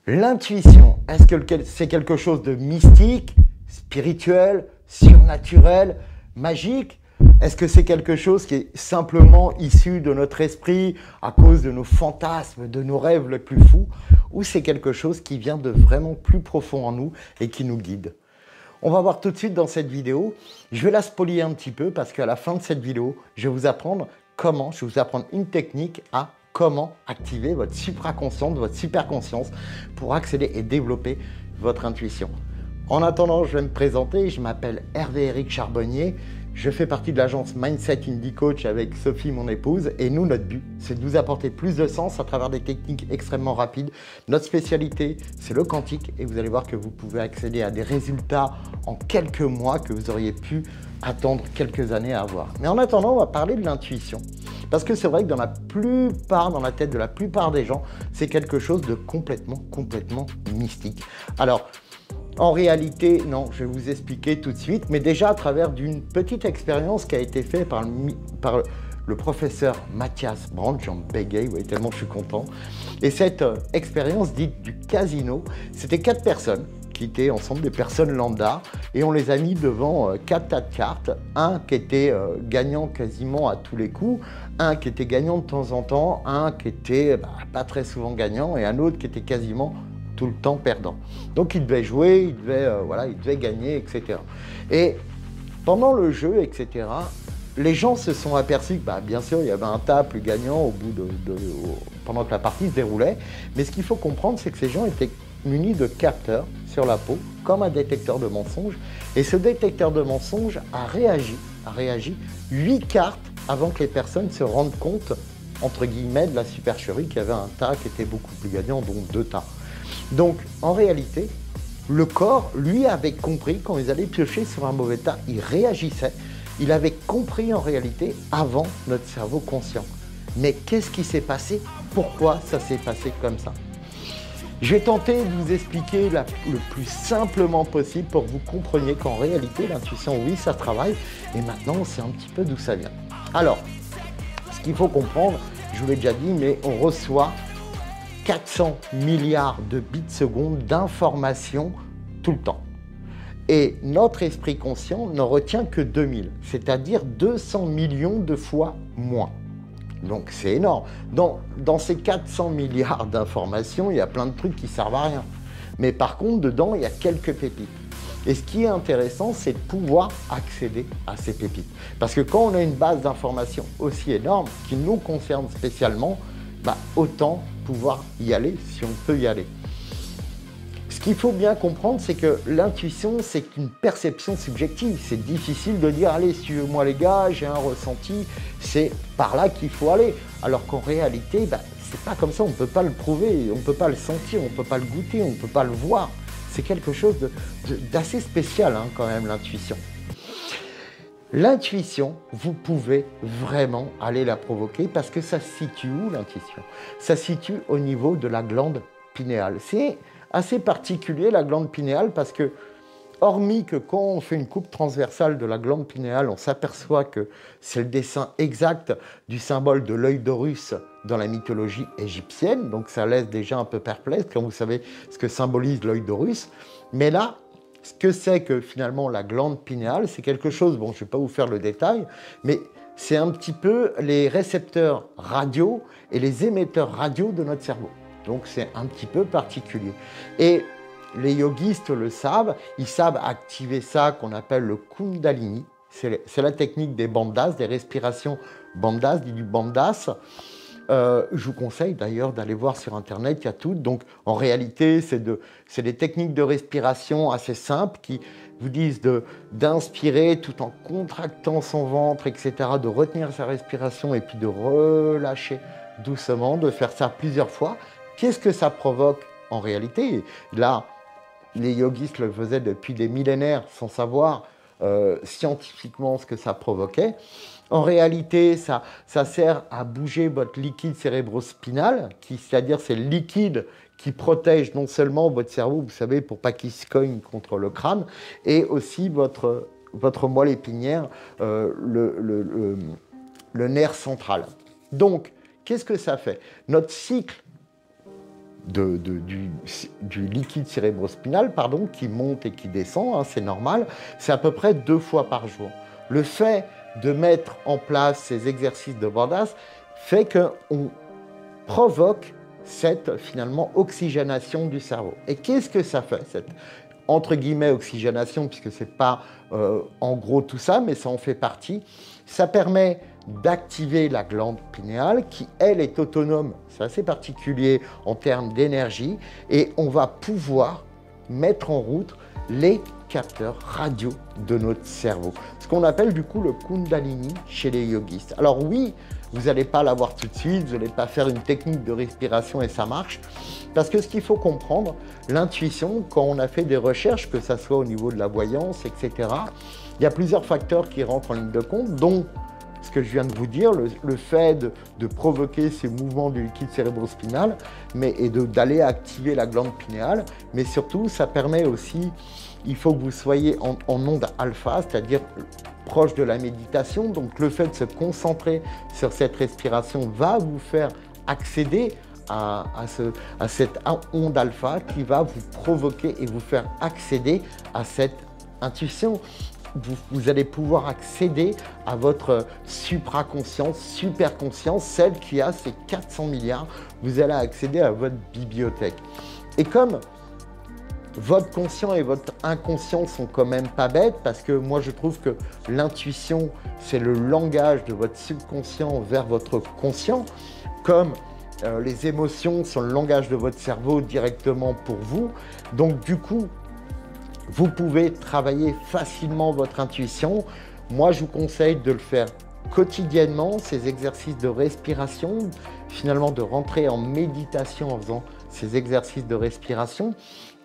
L'intuition, est-ce que c'est quelque chose de mystique, spirituel, surnaturel, magique? Est-ce que c'est quelque chose qui est simplement issu de notre esprit à cause de nos fantasmes, de nos rêves les plus fous? Ou c'est quelque chose qui vient de vraiment plus profond en nous et qui nous guide? On va voir tout de suite dans cette vidéo. Je vais la spolier un petit peu parce qu'à la fin de cette vidéo, je vais vous apprendre une technique à comment activer votre supraconscience, votre superconscience pour accéder et développer votre intuition. En attendant, je vais me présenter. Je m'appelle Hervé-Éric Charbonnier. Je fais partie de l'agence Mindset Indie Coach avec Sophie, mon épouse. Et nous, notre but, c'est de vous apporter plus de sens à travers des techniques extrêmement rapides. Notre spécialité, c'est le quantique. Et vous allez voir que vous pouvez accéder à des résultats en quelques mois que vous auriez pu attendre quelques années à avoir. Mais en attendant, on va parler de l'intuition. Parce que c'est vrai que dans la tête de la plupart des gens, c'est quelque chose de complètement mystique. Alors, en réalité, non, je vais vous expliquer tout de suite, mais déjà à travers d'une petite expérience qui a été faite par le professeur Mathias Brandt, j'en bégaye, vous voyez, tellement je suis content. Et cette expérience dite du casino, c'était 4 personnes qui étaient ensemble, des personnes lambda, et on les a mis devant 4 tas de cartes, un qui était gagnant quasiment à tous les coups, un qui était gagnant de temps en temps, un qui était pas très souvent gagnant, et un autre qui était quasiment tout le temps perdant. Donc il devait jouer, il devait gagner, etc. Et pendant le jeu, etc., les gens se sont aperçus que, bien sûr, il y avait un tas plus gagnant pendant que la partie se déroulait. Mais ce qu'il faut comprendre, c'est que ces gens étaient munis de capteurs sur la peau, comme un détecteur de mensonges. Et ce détecteur de mensonges a réagi 8 cartes avant que les personnes se rendent compte, entre guillemets, de la supercherie, qu'il y avait un tas qui était beaucoup plus gagnant, donc 2 tas. Donc, en réalité, le corps, lui, avait compris quand ils allaient piocher sur un mauvais tas, il réagissait. Il avait compris en réalité avant notre cerveau conscient. Mais qu'est-ce qui s'est passé? Pourquoi ça s'est passé comme ça? Je vais tenter de vous expliquer le plus simplement possible pour que vous compreniez qu'en réalité, l'intuition, oui, ça travaille. Et maintenant, on sait un petit peu d'où ça vient. Alors, ce qu'il faut comprendre, je vous l'ai déjà dit, mais on reçoit 400 milliards de bits secondes d'informations tout le temps. Et notre esprit conscient n'en retient que 2000, c'est-à-dire 200 millions de fois moins. Donc c'est énorme. Dans ces 400 milliards d'informations, il y a plein de trucs qui ne servent à rien. Mais par contre, dedans, il y a quelques pépites. Et ce qui est intéressant, c'est de pouvoir accéder à ces pépites. Parce que quand on a une base d'informations aussi énorme, qui nous concerne spécialement, autant pouvoir y aller si on peut y aller. Ce qu'il faut bien comprendre, c'est que l'intuition, c'est une perception subjective. C'est difficile de dire, allez, suivez-moi les gars, j'ai un ressenti, c'est par là qu'il faut aller. Alors qu'en réalité, c'est pas comme ça, on ne peut pas le prouver, on ne peut pas le sentir, on ne peut pas le goûter, on ne peut pas le voir. C'est quelque chose d'assez spécial quand même, l'intuition. L'intuition, vous pouvez vraiment aller la provoquer parce que ça se situe où l'intuition? Ça se situe au niveau de la glande pinéale. C'est assez particulier la glande pinéale parce que, hormis que quand on fait une coupe transversale de la glande pinéale, on s'aperçoit que c'est le dessin exact du symbole de l'œil d'Horus dans la mythologie égyptienne, donc ça laisse déjà un peu perplexe quand vous savez ce que symbolise l'œil d'Horus. Mais là, ce que c'est que finalement la glande pinéale, c'est quelque chose, bon je ne vais pas vous faire le détail, mais c'est un petit peu les récepteurs radio et les émetteurs radio de notre cerveau. Donc c'est un petit peu particulier. Et les yogistes le savent, ils savent activer ça qu'on appelle le Kundalini. C'est la technique des bandas, des respirations bandas, du bandas. Je vous conseille d'ailleurs d'aller voir sur internet, il y a tout. Donc en réalité, c'est des techniques de respiration assez simples qui vous disent d'inspirer tout en contractant son ventre, etc., de retenir sa respiration et puis de relâcher doucement, de faire ça plusieurs fois. Qu'est-ce que ça provoque en réalité? Là, les yogistes le faisaient depuis des millénaires sans savoir scientifiquement ce que ça provoquait. En réalité, ça sert à bouger votre liquide cérébrospinal, c'est-à-dire c'est le liquide qui protège non seulement votre cerveau, vous savez, pour pas qu'il se cogne contre le crâne, et aussi votre moelle épinière, le nerf central. Donc, qu'est-ce que ça fait? Notre cycle du liquide cérébrospinal, pardon, qui monte et qui descend, hein, c'est normal, c'est à peu près 2 fois par jour. Le fait de mettre en place ces exercices de bandage fait qu'on provoque cette, finalement, oxygénation du cerveau. Et qu'est-ce que ça fait, cette, entre guillemets, oxygénation, puisque ce n'est pas en gros tout ça, mais ça en fait partie. Ça permet d'activer la glande pinéale qui, elle, est autonome, c'est assez particulier en termes d'énergie, et on va pouvoir mettre en route les capteurs radio de notre cerveau. Ce qu'on appelle du coup le Kundalini chez les yogistes. Alors oui, vous n'allez pas l'avoir tout de suite, vous n'allez pas faire une technique de respiration et ça marche. Parce que ce qu'il faut comprendre, l'intuition, quand on a fait des recherches, que ça soit au niveau de la voyance, etc., il y a plusieurs facteurs qui rentrent en ligne de compte, dont ce que je viens de vous dire, le fait de provoquer ces mouvements du liquide cérébrospinal et d'aller activer la glande pinéale, mais surtout, ça permet aussi, il faut que vous soyez en onde alpha, c'est-à-dire proche de la méditation. Donc le fait de se concentrer sur cette respiration va vous faire accéder à cette onde alpha qui va vous provoquer et vous faire accéder à cette intuition. Vous allez pouvoir accéder à votre supraconscience, superconscience, celle qui a ces 400 milliards. Vous allez accéder à votre bibliothèque. Et comme votre conscient et votre inconscient sont quand même pas bêtes, parce que moi je trouve que l'intuition, c'est le langage de votre subconscient vers votre conscient, comme les émotions sont le langage de votre cerveau directement pour vous. Donc du coup, vous pouvez travailler facilement votre intuition. Moi, je vous conseille de le faire quotidiennement, ces exercices de respiration, finalement de rentrer en méditation en faisant ces exercices de respiration.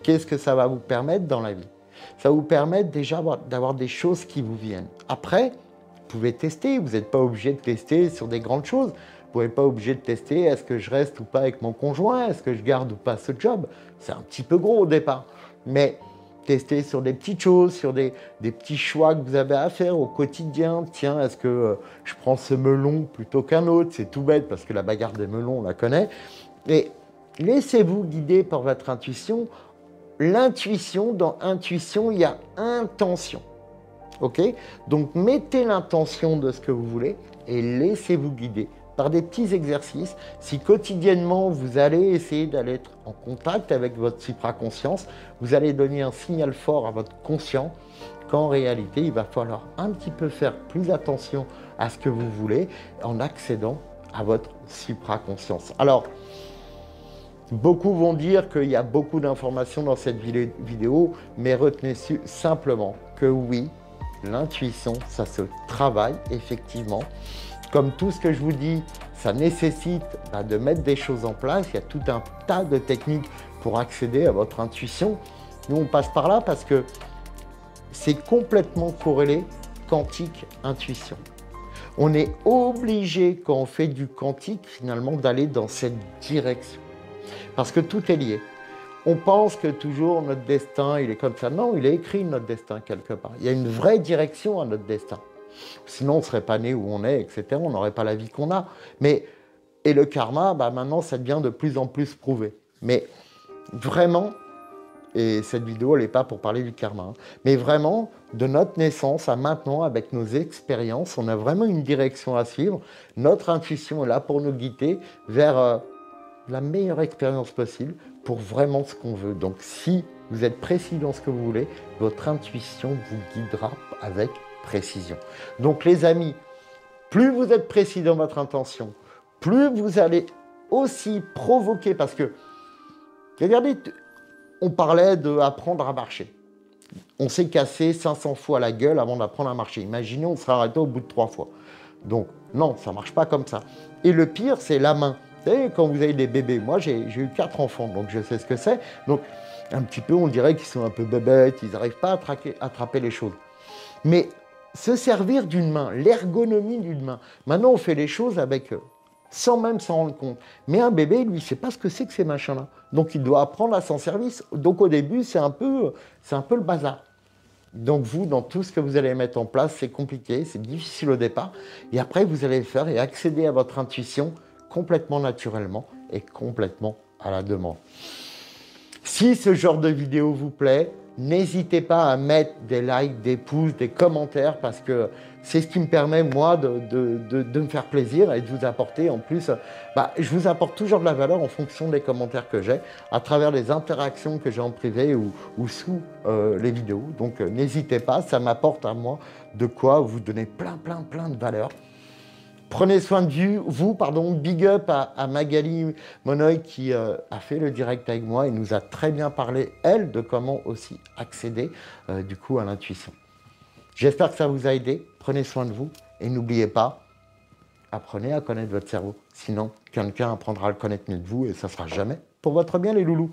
Qu'est-ce que ça va vous permettre dans la vie? Ça va vous permettre déjà d'avoir des choses qui vous viennent. Après, vous pouvez tester, vous n'êtes pas obligé de tester sur des grandes choses. Vous n'êtes pas obligé de tester est-ce que je reste ou pas avec mon conjoint, est-ce que je garde ou pas ce job. C'est un petit peu gros au départ, mais tester sur des petites choses, sur des petits choix que vous avez à faire au quotidien. Tiens, est-ce que je prends ce melon plutôt qu'un autre? C'est tout bête parce que la bagarre des melons, on la connaît. Et laissez-vous guider par votre intuition. L'intuition, dans intuition, il y a intention. Ok? Donc, mettez l'intention de ce que vous voulez et laissez-vous guider par des petits exercices. Si quotidiennement, vous allez essayer d'aller être en contact avec votre supraconscience, vous allez donner un signal fort à votre conscient qu'en réalité, il va falloir un petit peu faire plus attention à ce que vous voulez en accédant à votre supraconscience. Alors, beaucoup vont dire qu'il y a beaucoup d'informations dans cette vidéo, mais retenez simplement que oui, l'intuition, ça se travaille effectivement. Comme tout ce que je vous dis, ça nécessite de mettre des choses en place. Il y a tout un tas de techniques pour accéder à votre intuition. Nous, on passe par là parce que c'est complètement corrélé quantique-intuition. On est obligé, quand on fait du quantique, finalement, d'aller dans cette direction. Parce que tout est lié. On pense que toujours notre destin, il est comme ça. Non, il est écrit notre destin quelque part. Il y a une vraie direction à notre destin. Sinon, on ne serait pas né où on est, etc. On n'aurait pas la vie qu'on a. Et le karma, maintenant, ça devient de plus en plus prouvé. Mais vraiment, et cette vidéo, elle n'est pas pour parler du karma, mais vraiment, de notre naissance à maintenant, avec nos expériences, on a vraiment une direction à suivre. Notre intuition est là pour nous guider vers la meilleure expérience possible pour vraiment ce qu'on veut. Donc, si vous êtes précis dans ce que vous voulez, votre intuition vous guidera avec précision. Donc les amis, plus vous êtes précis dans votre intention, plus vous allez aussi provoquer, parce que, regardez, on parlait d'apprendre à marcher. On s'est cassé 500 fois la gueule avant d'apprendre à marcher. Imaginez, on serait arrêté au bout de 3 fois. Donc non, ça ne marche pas comme ça. Et le pire, c'est la main. Vous savez, quand vous avez des bébés, moi j'ai eu 4 enfants, donc je sais ce que c'est. Donc un petit peu, on dirait qu'ils sont un peu bébêtes, ils n'arrivent pas à attraper les choses. Mais se servir d'une main, l'ergonomie d'une main. Maintenant, on fait les choses avec sans même s'en rendre compte. Mais un bébé, lui, il ne sait pas ce que c'est que ces machins-là. Donc, il doit apprendre à s'en servir. Donc, au début, c'est un peu le bazar. Donc, vous, dans tout ce que vous allez mettre en place, c'est compliqué, c'est difficile au départ. Et après, vous allez le faire et accéder à votre intuition complètement naturellement et complètement à la demande. Si ce genre de vidéo vous plaît, n'hésitez pas à mettre des likes, des pouces, des commentaires, parce que c'est ce qui me permet, moi, de me faire plaisir et de vous apporter. En plus, je vous apporte toujours de la valeur en fonction des commentaires que j'ai, à travers les interactions que j'ai en privé ou sous les vidéos. Donc, n'hésitez pas, ça m'apporte à moi de quoi vous donner plein de valeur. Prenez soin de vous, big up à Magali Monoï qui a fait le direct avec moi et nous a très bien parlé, elle, de comment aussi accéder du coup à l'intuition. J'espère que ça vous a aidé, prenez soin de vous et n'oubliez pas, apprenez à connaître votre cerveau. Sinon, quelqu'un apprendra à le connaître mieux que vous et ça ne sera jamais pour votre bien les loulous.